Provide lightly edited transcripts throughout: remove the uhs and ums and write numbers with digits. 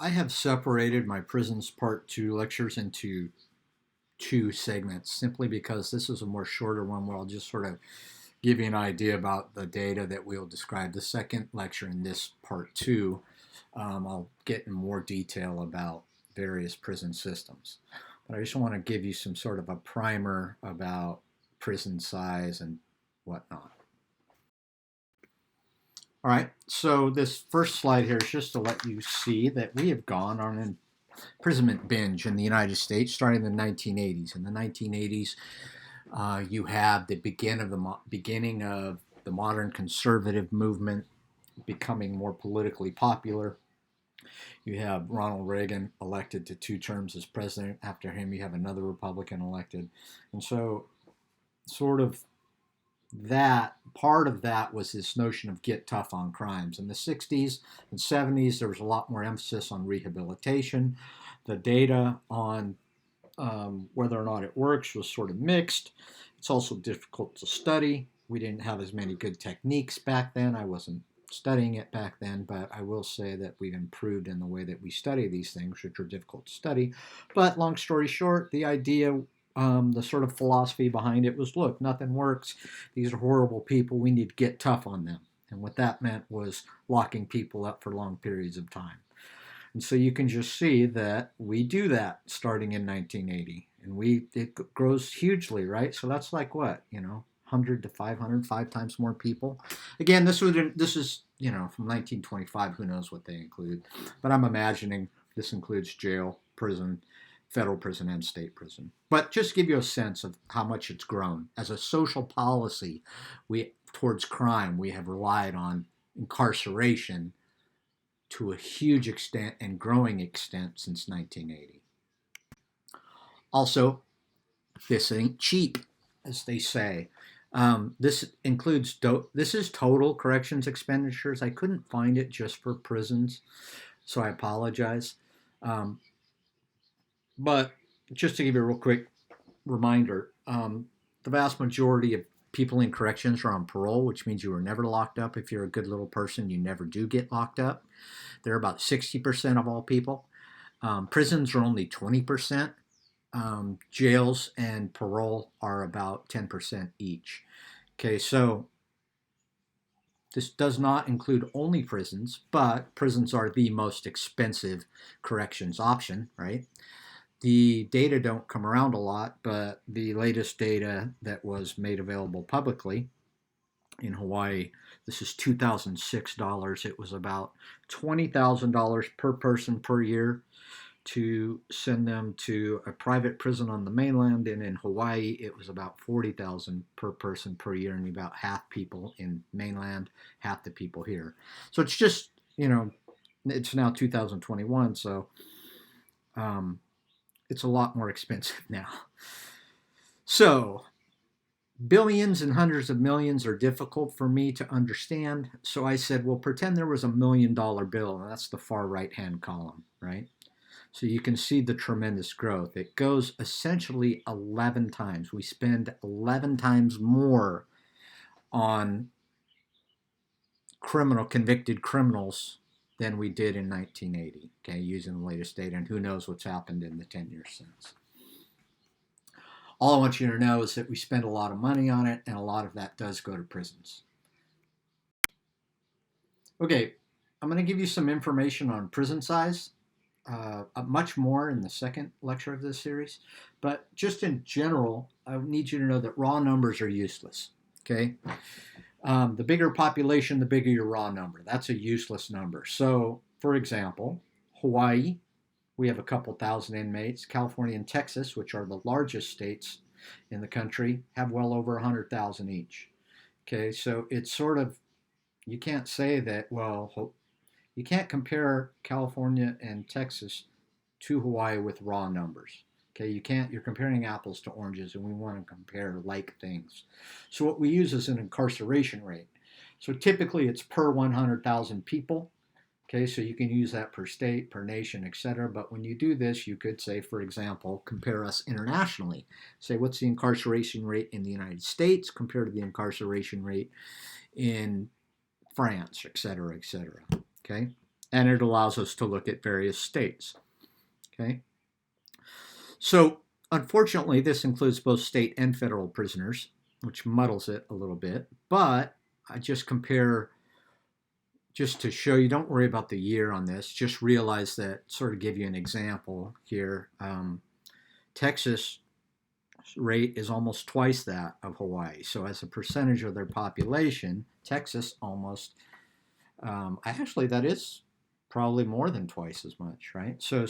I have separated my Prisons Part 2 lectures into two segments simply because this is a more shorter one where I'll just sort of give you an idea about the data that we'll describe. The second lecture in this Part 2, I'll get in more detail about various prison systems. But I just want to give you some sort of a primer about prison size and whatnot. All right, so this first slide here is just to let you see that we have gone on an imprisonment binge in the United States starting in the 1980s. In the 1980s, you have the beginning of the modern conservative movement becoming more politically popular. You have Ronald Reagan elected to 2 terms as president. After him, you have another Republican elected. And so, sort of that part of that was this notion of get tough on crimes. In the 60s and 70s, there was a lot more emphasis on rehabilitation. The data on whether or not it works was sort of mixed. It's also difficult to study. We didn't have as many good techniques back then. I wasn't studying it back then, but I will say that we've improved in the way that we study these things, which are difficult to study. But long story short, the idea, the sort of philosophy behind it was, look, nothing works. These are horrible people. We need to get tough on them. And what that meant was locking people up for long periods of time. And so you can just see that we do that starting in 1980. And it grows hugely, right? So that's like what, 100 to 500, 5 times more people. Again, this is, from 1925, who knows what they include. But I'm imagining this includes jail, prison, federal prison, and state prison. But just give you a sense of how much it's grown. As a social policy, towards crime, we have relied on incarceration to a huge extent and growing extent since 1980. Also, this ain't cheap, as they say. This is total corrections expenditures. I couldn't find it just for prisons, so I apologize. But just to give you a real quick reminder, the vast majority of people in corrections are on parole, which means you were never locked up. If you're a good little person, you never do get locked up. They're about 60% of all people. Prisons are only 20%. Jails and parole are about 10% each. Okay, so this does not include only prisons, but prisons are the most expensive corrections option, right? The data don't come around a lot, but the latest data that was made available publicly in Hawaii, this is 2006 dollars. It was about $20,000 per person per year to send them to a private prison on the mainland, and in Hawaii it was about $40,000 per person per year, and about half people in mainland, half the people here. So it's just, it's now 2021, so it's a lot more expensive now. So billions and hundreds of millions are difficult for me to understand, so I said, well, pretend there was $1,000,000 bill, and that's the far right-hand column, right? So you can see the tremendous growth. It goes essentially 11 times. We spend 11 times more on convicted criminals than we did in 1980, okay, using the latest data, and who knows what's happened in the 10 years since. All I want you to know is that we spend a lot of money on it, and a lot of that does go to prisons. Okay, I'm going to give you some information on prison size. Much more in the second lecture of this series, but just in general, I need you to know that raw numbers are useless, okay? The bigger population, the bigger your raw number. That's a useless number. So, for example, Hawaii, we have a couple thousand inmates. California and Texas, which are the largest states in the country, have well over 100,000 each. Okay, so it's sort of, you can't say that, well, you can't compare California and Texas to Hawaii with raw numbers. Okay, you're comparing apples to oranges, and we want to compare like things. So what we use is an incarceration rate. So typically it's per 100,000 people. Okay, so you can use that per state, per nation, etc. But when you do this, you could say, for example, compare us internationally. Say, what's the incarceration rate in the United States compared to the incarceration rate in France, etc., etc. Okay, and it allows us to look at various states. Okay, so unfortunately, this includes both state and federal prisoners, which muddles it a little bit. But I just compare, just to show you, don't worry about the year on this, just realize that, sort of give you an example here. Texas rate is almost twice that of Hawaii. So as a percentage of their population, Texas almost, actually that is probably more than twice as much, right? So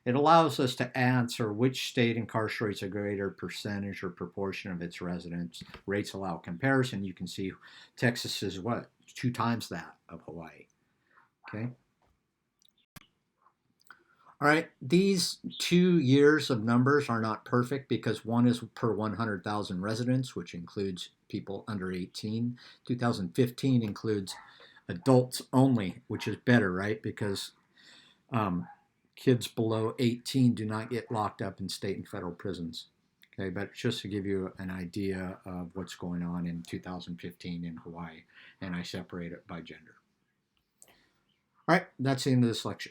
it allows us to answer which state incarcerates a greater percentage or proportion of its residents. Rates allow comparison. You can see Texas is what? 2 times that of Hawaii. Okay. All right, these 2 years of numbers are not perfect because one is per 100,000 residents, which includes people under 18. 2015 includes adults only, which is better, right? Because kids below 18 do not get locked up in state and federal prisons. Okay, but just to give you an idea of what's going on in 2015 in Hawaii, and I separate it by gender. All right, that's the end of this lecture.